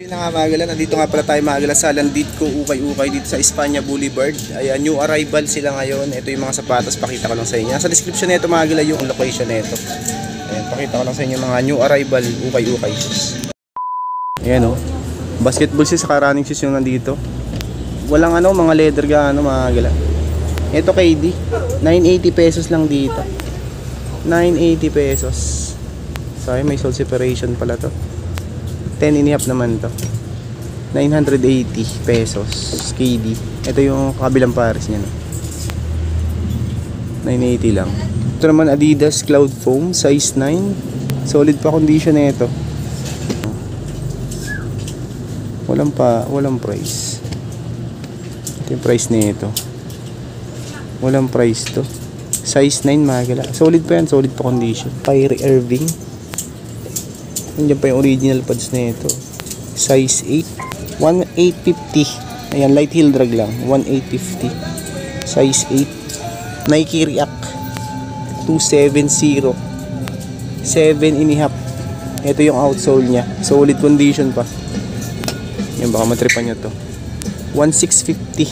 Yun na nga mga gala, nandito nga pala tayo mga gala sa Landitco Ukay-Ukay dito sa Espanya Boulevard. Ayan, new arrival sila ngayon. Ito yung mga sapatos, pakita ko lang sa inyo. Sa description nito mga gala yung location nito. Ayan, pakita ko lang sa inyo mga new arrival Ukay-Ukay shoes. Ayan o, basketball shoes sa running shoes yung nandito. Walang mga leather ga mga gala. Ito KD, 980 pesos lang dito. 980 pesos. Sorry, may sole separation pala to. 10.5 naman to. 980 pesos KD. Ito yung kabilang pares niya, no? 980 lang. Ito naman Adidas Cloud Foam size 9. Solid pa condition na ito. Walang price. Ito yung price nito. Walang price to. Size 9 magala. Solid pa yan, solid pa condition. Kyrie Irving. Nandiyan pa yung original pads na ito. Size 8. 1,850. Ayan, light heel drag lang. 1,850. Size 8. Nike React. 270. 7.5. Ito yung outsole niya. Solid condition pa. Yan, baka matripan nyo to. 1,650.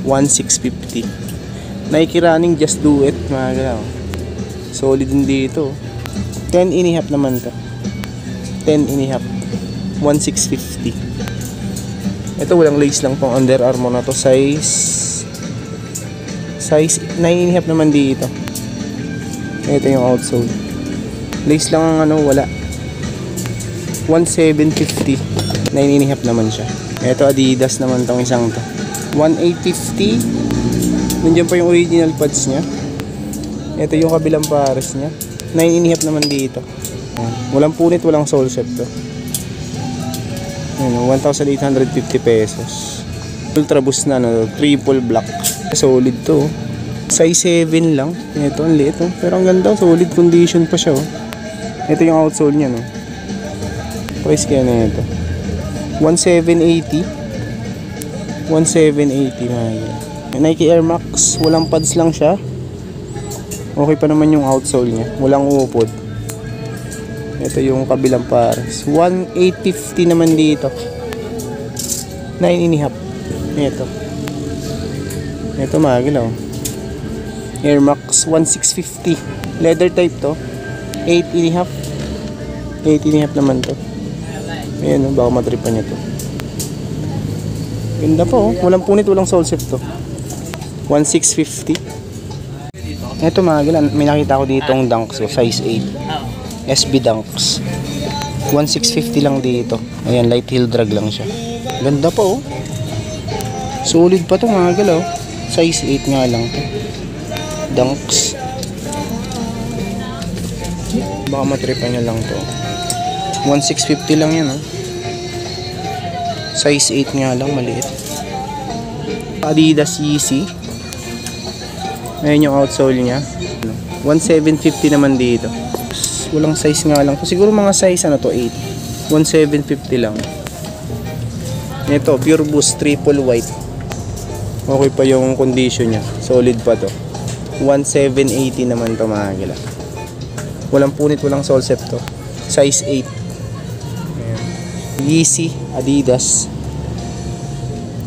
1,650. Nike Running Just Do It. Mga galaw. Solid din dito. 10.5 naman to. 10.5. 1,650. Ito walang lace lang pang Under Armour na to. Size 9.5 naman dito. Ito yung outsole. Lace lang ang wala. 1,750. 9.5 naman siya. Ito Adidas naman tong isang to. 1,850. Nandiyan pa yung original pads niya. Ito yung kabilang pares niya. 9.5 naman dito. Walang punit, walang sole set to. 1,850 pesos. Ultra Boost na triple black. Solid to. Size 7 lang. Ito ang liit pero ang ganda, solid condition pa siya. Ito yung outsole niya, no. Price kaya na ito. 1,780. 1,780 na. Nike Air Max, walang pads lang siya. Okay pa naman yung outsole niya. Walang upod. Ito yung kabilang pares. 1,850 naman dito. 9.5. Ito magilaw. Air Max 1,650. Leather type to. 8.5. 8.5 naman to. Ayan, baka matripan niya to. Ganda po. Walang punit, walang sole set to. 1,650. Ito magilaw. May nakita ko ditong Dunks. Size 8. SB Dunks 1,650 lang dito. Ayan, light heel drag lang siya. Ganda po. Solid pa to mga galaw. Size 8 nga lang to. Dunks. Baka matripan nyo lang to. 1,650 lang yan. Size 8 nga lang, maliit. Adidas Yeezy. Ayan yung outsole nya. 1,750 naman dito. Walang size nga lang. Siguro mga size 8. 1,750 lang. Ito, Pure Boost triple white. Okay pa yung condition niya. Solid pa to. 1,780 naman to mga gala. Walang punit, walang sole set to. Size 8. Ayan. Yeezy Adidas.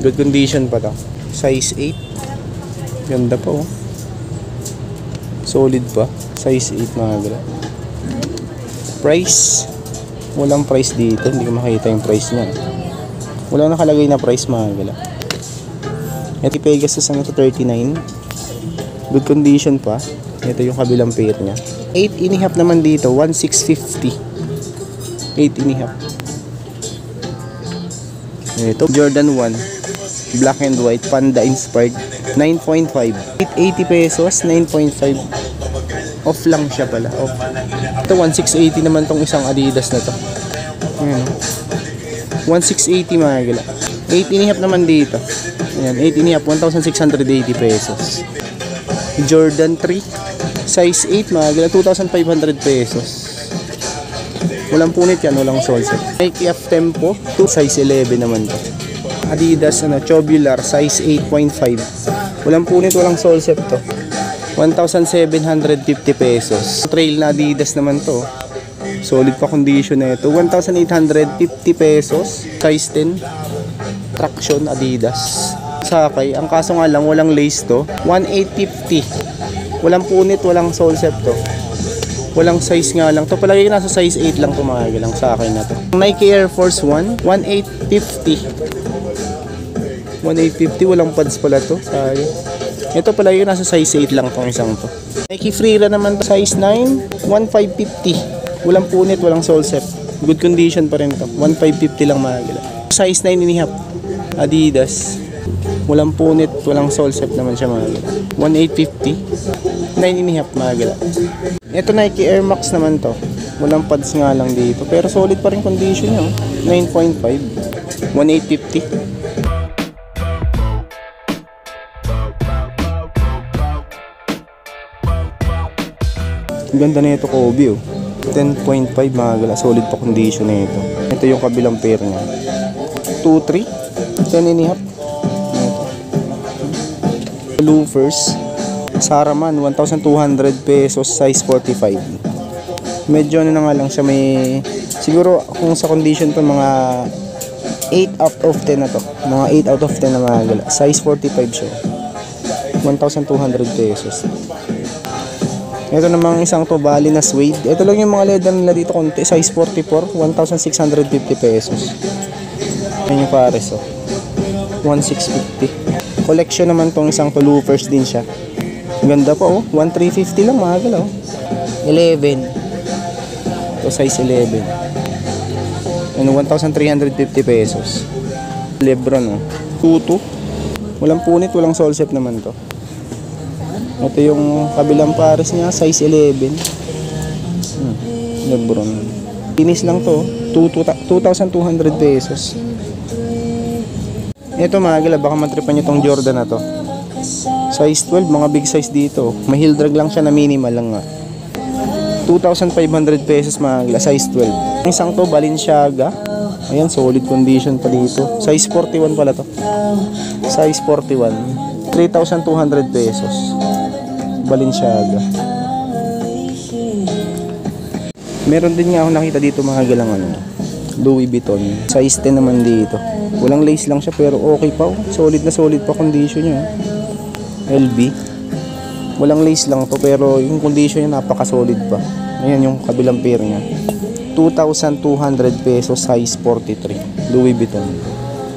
Good condition pa to. Size 8. Ganda pa Solid pa. Size 8 mga gala. Price, walang price dito, hindi ko makita yung price niya. Walang nakalagay na price mga gala. Ito Pegasus 39. Good condition pa. Ito yung kabilang pair niya. 8.5 naman dito, 1,650. 8.5. Ito Jordan 1 black and white, panda inspired, 9.5. 880 pesos, 9.5. Off lang siya pala. Off. Ito 1,680 naman tong isang Adidas na to. Ayan, 1,680 mga gala. 8.5 naman dito. Ayan, 8.5, 1,680 pesos. Jordan 3 size 8 mga gala, 2,500 pesos. Walang punit yan, walang sole set. Nike F Tempo 2 size 11 naman to. Adidas tubular size 8.5. Walang punit, walang sole set to. 1,750 pesos. Trail na Adidas naman to. Solid pa condition na ito. 1,850 pesos. Size 10. Traction Adidas. Sakay. Ang kaso nga lang, walang lace to. 1,850. Walang punit, walang sole set to. Walang size nga lang. To palagi nasa size 8 lang tumahagi lang sa akin na to. Nike Air Force 1, 1,850. 1,850, walang pads pala to. Sayang. Ito palagi nasa size 8 lang tong isang to. Nike Freera naman to, size 9, 1,550. Walang punit, walang sole set. Good condition pa rin to. 1,550 lang mahagi lang. Size 9.5 Adidas. Walang punit, walang sole set naman siya mahagi lang. 1,850. 9.5 mahagi lang. Ito Nike Air Max naman to. Walang pads nga lang dito. Pero solid pa rin condition nyo. 9.5. 1,850. Ang ganda na ito Kobe oh. 10.5 mahagala. Solid pa condition na ito. Ito yung kabilang pair niya. 2.3. 10.5. Loafers. Saraman, 1,200 pesos, size 45. Medyo ano na nga lang siya, may siguro kung sa condition to mga 8 out of 10 na to. Mga 8 out of 10 na mahagala. Size 45 siya. 1,200 pesos. Ito namang isang to, Bali na suede. Ito lang yung mga leather nila dito konti. Size 44, 1,650 pesos. Yan yung pares oh. 1,650. Collection naman tong isang to, loafers din siya. Ganda pa oh, 1,350 lang mahal oh. 11. Ito size 11. Ano 1,350 pesos. Lebron oh. 22. Walang punit, walang sole set naman to. Ito yung kabilang pares niya, size 11. Lebron. Finish lang to, 2,200 pesos. Ito mahal, baka matripan nyo tong Jordan na to. Size 12, mga big size dito. May heel drag lang siya na minimal lang nga. 2,500 pesos mga size 12. Isang to, Balenciaga. Ayan, solid condition pa dito. Size 41 pala to. Size 41. 3,200 pesos. Balenciaga. Meron din nga ako nakita dito mga galang ano. Louis Vuitton. Size 10 naman dito. Walang lace lang siya pero okay pa. Solid na solid pa condition niya. LB. Walang lace lang to pero yung condition niya napaka-solid pa. Ayan yung kabilang pair niya. 2,200 pesos, size 43. Louis Vuitton.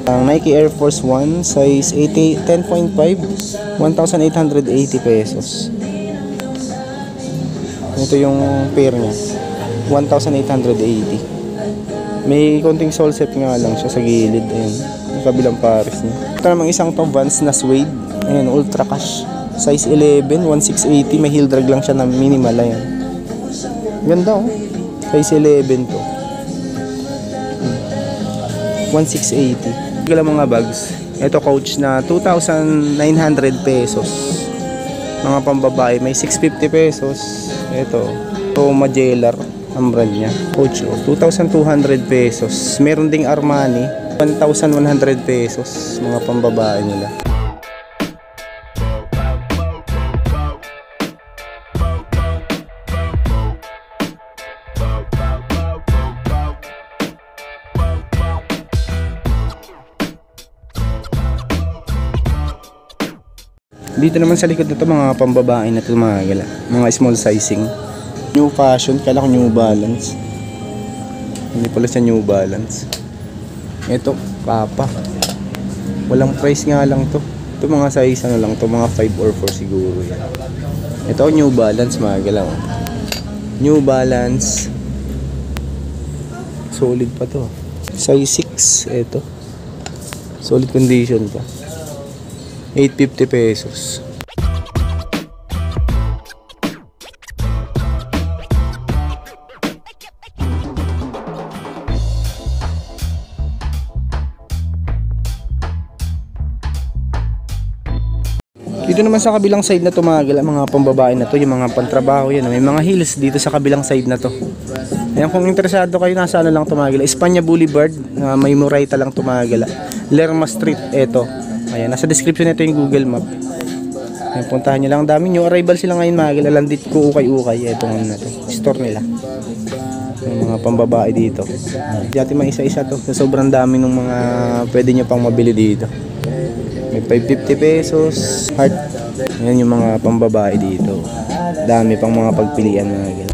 Ang Nike Air Force 1 size 10.5, 1,880 pesos. Ito yung pair niya. 1,880. May konting sole set nga lang siya sa gilid. Ayan. Yung kabilang pares niya. Ito namang isang to, Vans na suede. Ayan, ultra cash. Size 11, 1,680. May heel drag lang siya na minimal. Ayan. Ganda oh. Size 11 to. 1,680. Gala mga bags. Ito Coach na 2,900 pesos. Mga pambabae. May 650 pesos. Ito. Ito Magellar. Ang brand niya. Coach oh. 2,200 pesos. Meron ding Armani. 1,100 pesos. Mga pambabae nila. Dito naman sa likod nito mga pambabae na ito mga gala. Mga small sizing. New fashion. Kala ko New Balance. Hindi pala sa New Balance. Ito, Papa. Walang price nga lang to. Ito mga size ano lang to. Mga 5 or 4 siguro yan. Ito New Balance mga gala. New Balance. Solid pa to. Size 6. Ito. Solid condition pa. 850 pesos. Dito naman sa kabilang side na to mga pambabae na to, yung mga pantrabaho yan. May mga heels dito sa kabilang side na to. Ayan, kung interesado kayo, nasa ano lang tumagala. Espanya Boulevard, may Murayta lang tumagala. Lerma Street, eto. Ayan, nasa description nito yung Google Map. Ayan, puntahan nyo lang. Ang dami new arrival sila ngayon mga Landit ko ukay-ukay. Etong ano na to, store nila. Yung mga pambabae dito. Dati may isa-isa to. So, sobrang dami ng mga pwede nyo pang mabili dito. May 550 pesos. Heart. Yan yung mga pambabae dito. Dami pang mga pagpilian mga ganyan.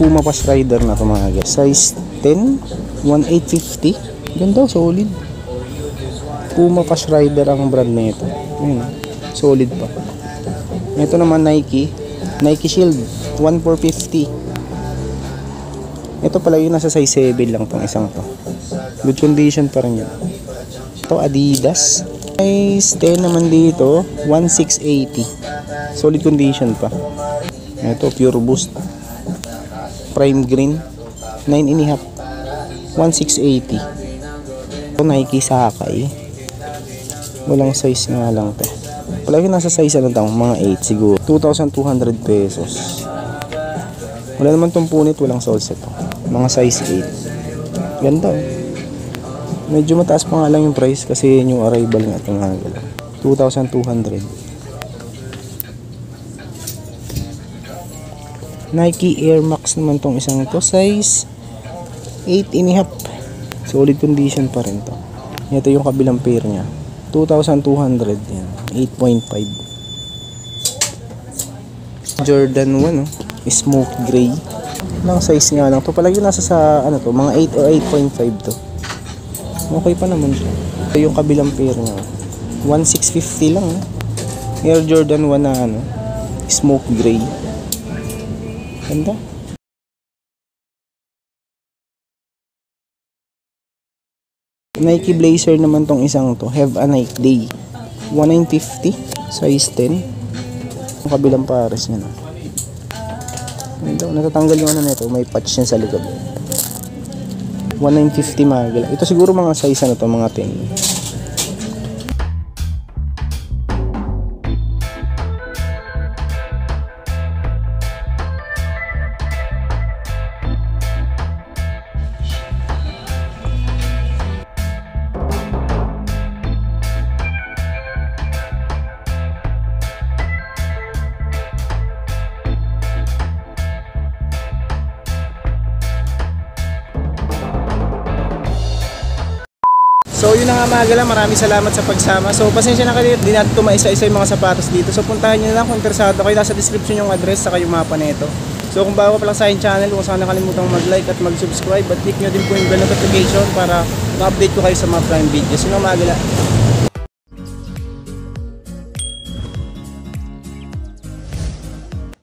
Puma Pass Rider na ito mga guys. Size 10, 1850. Ganda, solid. Puma Pass Rider ang brand na ito. Ayun, solid pa. Ito naman Nike Shield 1450. Ito pala yung nasa size 7 lang tong isang to. Good condition pa rin yun. Ito Adidas. Size 10 naman dito 1680. Solid condition pa. Ito Pure Boost Prime Green 9.5 1680. Ito Nike Sakai. Walang size nga lang to. Palagi nasa size ano daw, mga 8 siguro. 2,200 pesos. Wala naman tong punit, walang sole set. Mga size 8. Ganda. Medyo mataas pa nga lang yung price kasi yung arrival nga ito nga lang. 2,200. Nike Air Max naman tong isang to, size 8.5. Solid condition pa rin to. Ito yung kabilang pair niya. 2,200 yan. 8.5. Jordan 1 smoke gray. Lang size nga lang to. Palagi nasa sa ano to, mga 8 o 8.5 to. Okay pa naman siya. Ito yung kabilang pair niya. 1,650 lang. Air Jordan 1 na ano, smoke gray. Ganda. Nike Blazer naman tong isang to. Have a Nike Day. 1950. Size 10. Ang kabilang pares niya na. Ganda. Natatanggal yung ano nito. May patch niya sa likod. 1950 mga. Ito siguro mga size ano to. Mga 10. So yun na nga mga gala, maraming salamat sa pagsama. So pasensya na kayo, di natin tumaisa-isa yung mga sapatos dito. So puntahan nyo na lang kung interesado kayo, nasa description yung address saka yung mapa nito. So kung bago pa lang sa aking channel, kung saan nakalimutan mag-like at mag-subscribe, at click nyo din po yung bell notification para ma-update ko kayo sa mga prime videos. Yun na mga gala.